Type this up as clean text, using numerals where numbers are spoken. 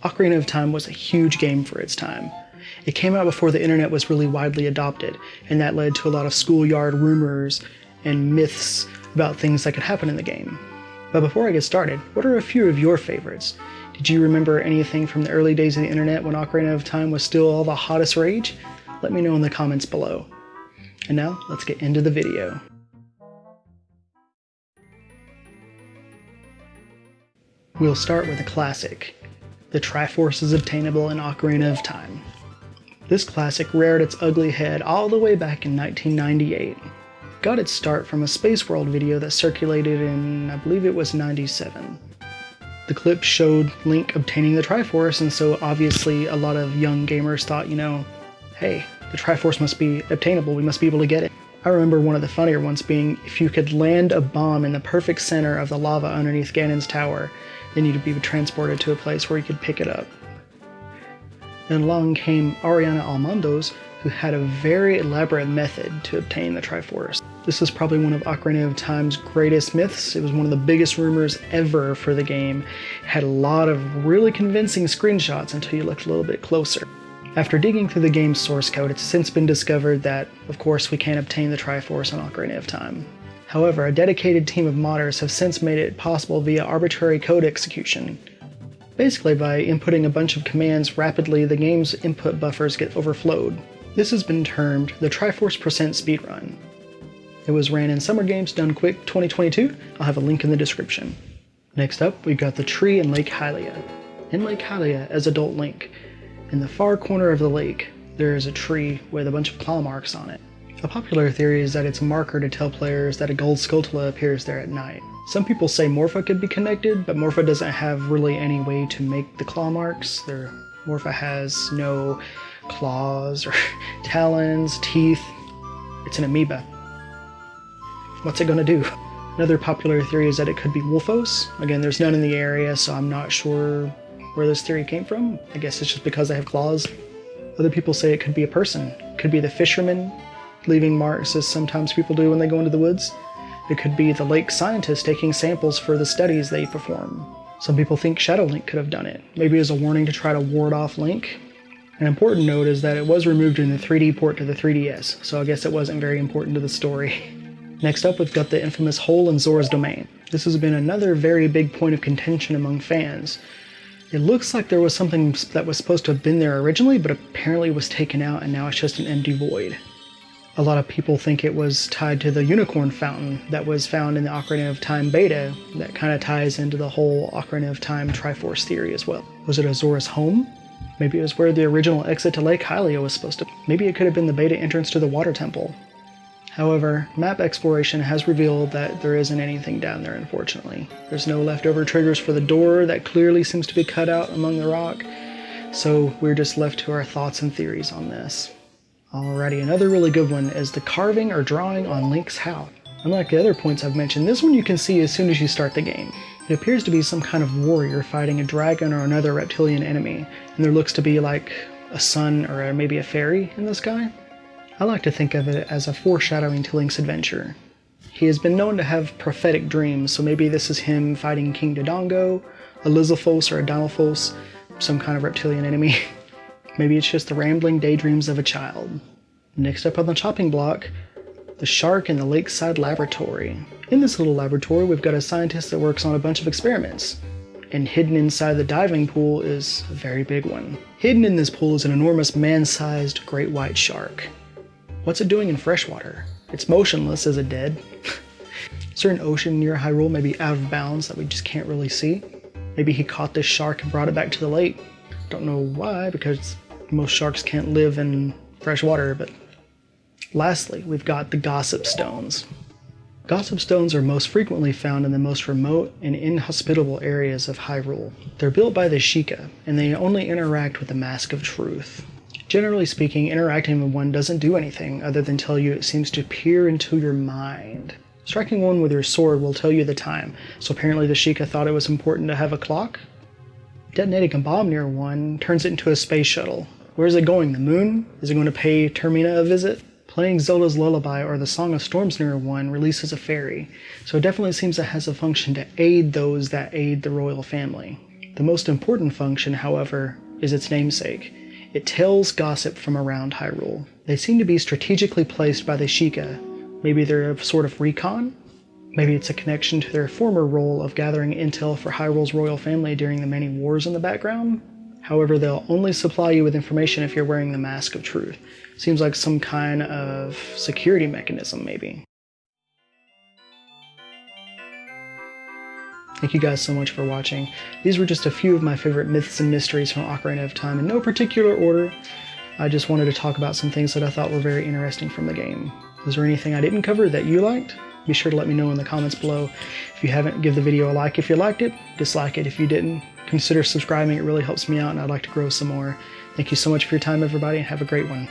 Ocarina of Time was a huge game for its time. It came out before the internet was really widely adopted, and that led to a lot of schoolyard rumors and myths about things that could happen in the game. But before I get started, what are a few of your favorites? Did you remember anything from the early days of the internet when Ocarina of Time was still all the hottest rage? Let me know in the comments below. And now, let's get into the video. We'll start with a classic. The Triforce is obtainable in Ocarina of Time. This classic reared its ugly head all the way back in 1998. Got its start from a Space World video that circulated in, I believe it was 97. The clip showed Link obtaining the Triforce, and so obviously a lot of young gamers thought, hey, the Triforce must be obtainable, we must be able to get it. I remember one of the funnier ones being, if you could land a bomb in the perfect center of the lava underneath Ganon's tower, then you'd be transported to a place where you could pick it up. Then along came Ariana Almondos, who had a very elaborate method to obtain the Triforce. This is probably one of Ocarina of Time's greatest myths. It was one of the biggest rumors ever for the game. It had a lot of really convincing screenshots until you looked a little bit closer. After digging through the game's source code, it's since been discovered that, of course, we can't obtain the Triforce on Ocarina of Time. However, a dedicated team of modders have since made it possible via arbitrary code execution. Basically, by inputting a bunch of commands rapidly, the game's input buffers get overflowed. This has been termed the Triforce % speedrun. It was ran in Summer Games Done Quick 2022. I'll have a link in the description. Next up, we've got the tree in Lake Hylia. In Lake Hylia, as Adult Link, in the far corner of the lake, there is a tree with a bunch of claw marks on it. A popular theory is that it's a marker to tell players that a gold Skulltula appears there at night. Some people say Morpha could be connected, but Morpha doesn't have really any way to make the claw marks. Morpha has no claws or talons, teeth. It's an amoeba. What's it gonna do? Another popular theory is that it could be Wolfos. Again, there's none in the area, so I'm not sure where this theory came from. I guess it's just because they have claws. Other people say it could be a person. It could be the fisherman, leaving marks as sometimes people do when they go into the woods. It could be the lake scientist taking samples for the studies they perform. Some people think Shadow Link could have done it, maybe as a warning to try to ward off Link. An important note is that it was removed in the 3D port to the 3DS, so I guess it wasn't very important to the story. Next up, we've got the infamous hole in Zora's domain. This has been another very big point of contention among fans. It looks like there was something that was supposed to have been there originally, but apparently was taken out and now it's just an empty void. A lot of people think it was tied to the unicorn fountain that was found in the Ocarina of Time beta. That kind of ties into the whole Ocarina of Time Triforce theory as well. Was it Zora's home? Maybe it was where the original exit to Lake Hylia was supposed to be. Maybe it could have been the beta entrance to the water temple. However, map exploration has revealed that there isn't anything down there, unfortunately. There's no leftover triggers for the door that clearly seems to be cut out among the rock, so we're just left to our thoughts and theories on this. Alrighty, another really good one is the carving or drawing on Link's hat. Unlike the other points I've mentioned, this one you can see as soon as you start the game. It appears to be some kind of warrior fighting a dragon or another reptilian enemy, and there looks to be like a sun or maybe a fairy in the sky. I like to think of it as a foreshadowing to Link's adventure. He has been known to have prophetic dreams, so maybe this is him fighting King Dodongo, a Lizalfos or a Dinalfos, some kind of reptilian enemy. Maybe it's just the rambling daydreams of a child. Next up on the chopping block, the shark in the lakeside laboratory. In this little laboratory, we've got a scientist that works on a bunch of experiments. And hidden inside the diving pool is a very big one. Hidden in this pool is an enormous man-sized great white shark. What's it doing in freshwater? It's motionless. Is it dead? Is there an ocean near Hyrule, maybe out of bounds, that we just can't really see? Maybe he caught this shark and brought it back to the lake. Don't know why, because most sharks can't live in fresh water, but... Lastly, we've got the Gossip Stones. Gossip Stones are most frequently found in the most remote and inhospitable areas of Hyrule. They're built by the Sheikah, and they only interact with the Mask of Truth. Generally speaking, interacting with one doesn't do anything other than tell you it seems to peer into your mind. Striking one with your sword will tell you the time, so apparently the Sheikah thought it was important to have a clock. Detonating a bomb near one turns it into a space shuttle. Where's it going? The moon? Is it going to pay Termina a visit? Playing Zelda's Lullaby or the Song of Storms near one releases a fairy, so it definitely seems it has a function to aid those that aid the royal family. The most important function, however, is its namesake. It tells gossip from around Hyrule. They seem to be strategically placed by the Sheikah. Maybe they're a sort of recon? Maybe it's a connection to their former role of gathering intel for Hyrule's royal family during the many wars in the background. However, they'll only supply you with information if you're wearing the Mask of Truth. Seems like some kind of security mechanism, maybe. Thank you guys so much for watching. These were just a few of my favorite myths and mysteries from Ocarina of Time in no particular order. I just wanted to talk about some things that I thought were very interesting from the game. Was there anything I didn't cover that you liked? Be sure to let me know in the comments below. If you haven't, give the video a like if you liked it, dislike it if you didn't. Consider subscribing, it really helps me out and I'd like to grow some more. Thank you so much for your time, everybody, and have a great one.